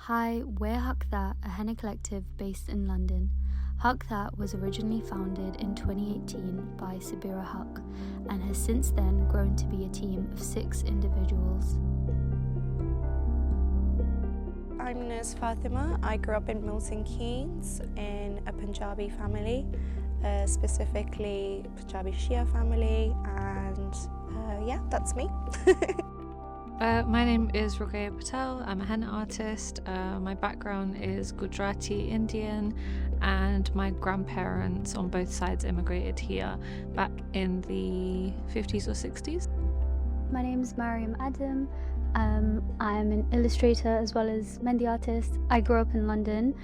Hi, we're HuqThat, a henna collective based in London. HuqThat was originally founded in 2018 by Sabira Huq and has since then grown to be a team of 6 individuals. I'm Nurse Fatima. I grew up in Milton Keynes in a Punjabi family, specifically Punjabi Shia family, and yeah, that's me. My name is Patel. I'm a henna artist. My background is Gujarati Indian, and my grandparents on both sides immigrated here back in the 50s or 60s. My name is Mariam Adam. I'm an illustrator as well as Mehndi artist. I grew up in London,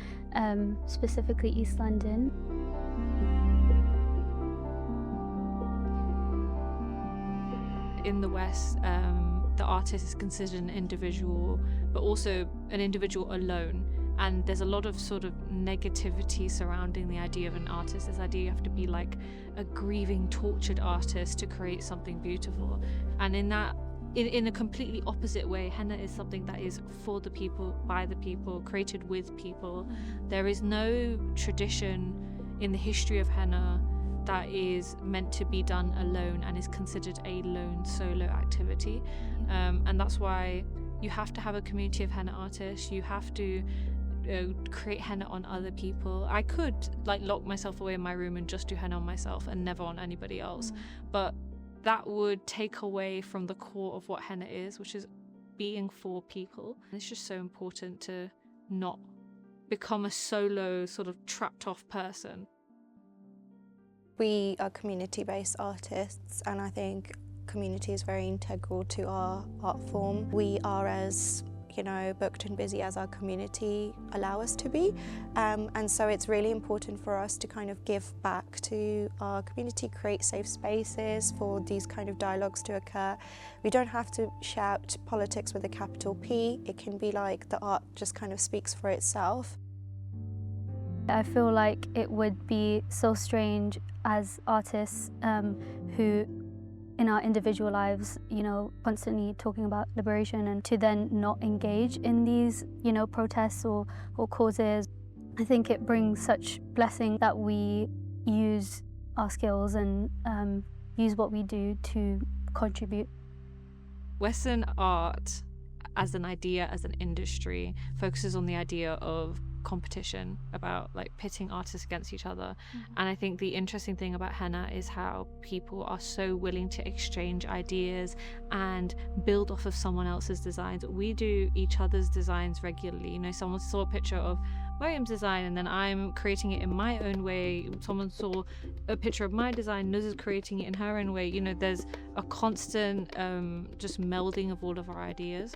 specifically East London. In the West, the artist is considered an individual, but also an individual alone. And there's a lot of sort of negativity surrounding the idea of an artist. This idea you have to be like a grieving, tortured artist to create something beautiful. And in a completely opposite way, henna is something that is for the people, by the people, created with people. There is no tradition in the history of henna that is meant to be done alone and is considered a lone solo activity. And that's why you have to have a community of henna artists. You have to create henna on other people. I could like lock myself away in my room and just do henna on myself and never on anybody else, but that would take away from the core of what henna is, which is being for people. And it's just so important to not become a solo sort of trapped off person. We are community-based artists, and I think community is very integral to our art form. We are as booked and busy as our community allow us to be, and so it's really important for us to kind of give back to our community, create safe spaces for these kind of dialogues to occur. We don't have to shout politics with a capital P. It can be like the art just kind of speaks for itself. I feel like it would be so strange as artists who in our individual lives, constantly talking about liberation, and to then not engage in these, protests or causes. I think it brings such blessing that we use our skills and use what we do to contribute. Western art as an idea, as an industry, focuses on the idea of competition, about like pitting artists against each other. And I think the interesting thing about henna is how people are so willing to exchange ideas and build off of someone else's designs. We do each other's designs regularly. Someone saw a picture of Mariam's design and then I'm creating it in my own way. Someone saw a picture of my design, Nuz is creating it in her own way. There's a constant just melding of all of our ideas.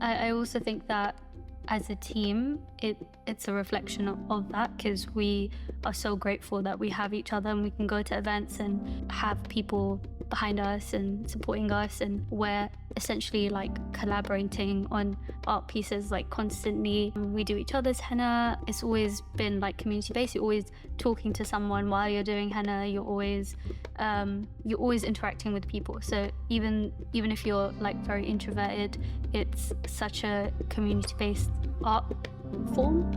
I also think that as a team, it's a reflection of that, because we are so grateful that we have each other and we can go to events and have people behind us and supporting us, and we're essentially like collaborating on art pieces like constantly. We do each other's henna. It's always been like community based. You're always talking to someone while you're doing henna. You're always interacting with people. So even if you're like very introverted, it's such a community based art form.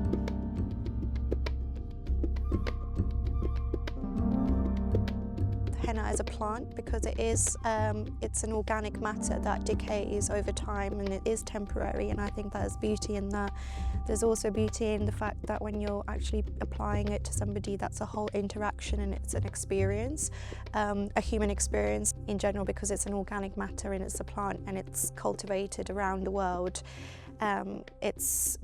Henna is a plant because it's an organic matter that decays over time, and it is temporary, and I think there's beauty in that. There's also beauty in the fact that when you're actually applying it to somebody, that's a whole interaction and it's an experience, a human experience in general, because it's an organic matter and it's a plant and it's cultivated around the world. It's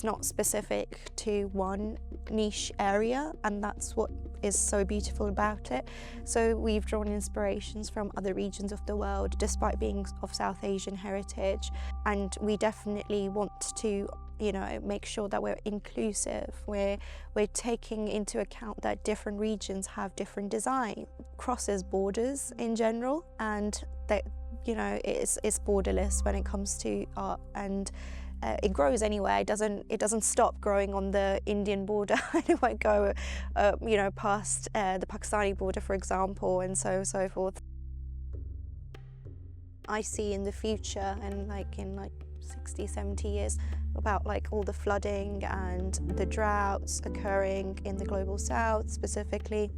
not specific to one niche area, and that's what is so beautiful about it. So we've drawn inspirations from other regions of the world, despite being of South Asian heritage, and we definitely want to make sure that we're inclusive. We're taking into account that different regions have different design, crosses borders in general, and that it's borderless when it comes to art, and it grows anywhere. It doesn't stop growing on the Indian border. It won't go past the Pakistani border, for example, and so forth. I see in the future, and in 60, 70 years, about like all the flooding and the droughts occurring in the global south specifically.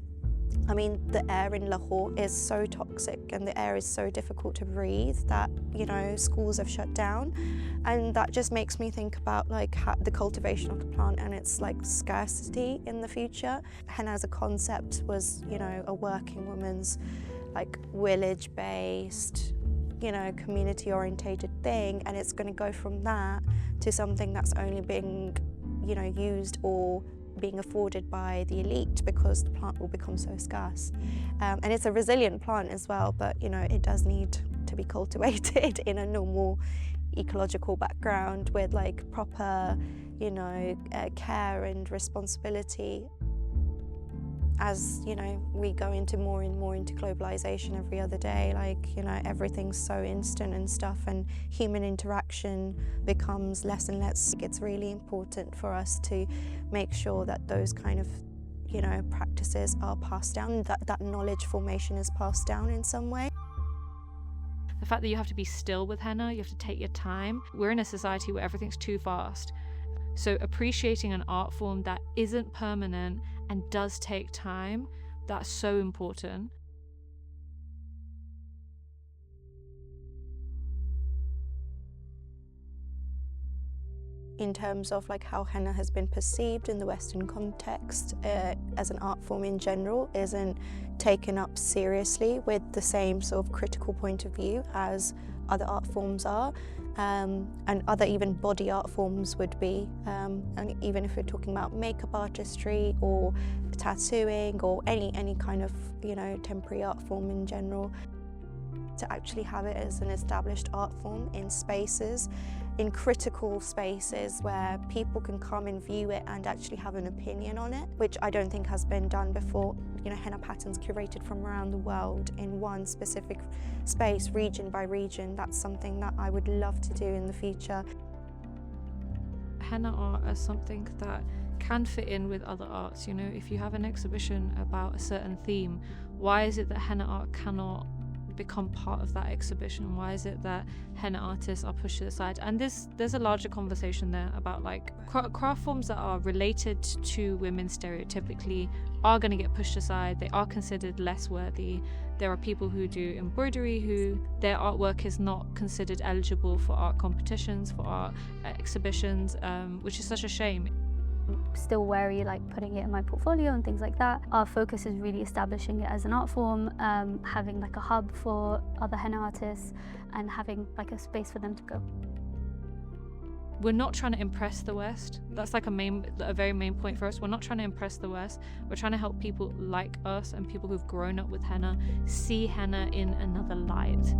I mean, the air in Lahore is so toxic and the air is so difficult to breathe that, you know, schools have shut down. And that just makes me think about like the cultivation of the plant and its like scarcity in the future. Henna as a concept was, you know, a working woman's like village-based, you know, community-orientated thing, and it's going to go from that to something that's only being, you know, used or being afforded by the elite because the plant will become so scarce. And it's a resilient plant as well, but you know, it does need to be cultivated in a normal ecological background with like proper, you know, care and responsibility. As you know, we go into more and more into globalization every other day, like, you know, everything's so instant and stuff, and human interaction becomes less and less. It's really important for us to make sure that those kind of, you know, practices are passed down, that knowledge formation is passed down in some way. The fact that you have to be still with henna, you have to take your time. We're in a society where everything's too fast. So appreciating an art form that isn't permanent and does take time, that's so important. In terms of like how henna has been perceived in the Western context as an art form in general isn't taken up seriously with the same sort of critical point of view as other art forms are, and other even body art forms would be, and even if we're talking about makeup artistry or tattooing or any kind of, you know, temporary art form in general. To actually have it as an established art form in spaces, in critical spaces where people can come and view it and actually have an opinion on it, which I don't think has been done before. You know, henna patterns curated from around the world in one specific space, region by region. That's something that I would love to do in the future. Henna art as something that can fit in with other arts. You know, if you have an exhibition about a certain theme, why is it that henna art cannot become part of that exhibition? Why is it that henna artists are pushed to the side? And there's a larger conversation there about like craft forms that are related to women stereotypically are going to get pushed aside. They are considered less worthy. There are people who do embroidery who their artwork is not considered eligible for art competitions, for art exhibitions, which is such a shame. Still wary like putting it in my portfolio and things like that. Our focus is really establishing it as an art form, having like a hub for other henna artists and having like a space for them to go. We're not trying to impress the West. That's like a very main point for us. We're not trying to impress the West. We're trying to help people like us and people who've grown up with henna see henna in another light.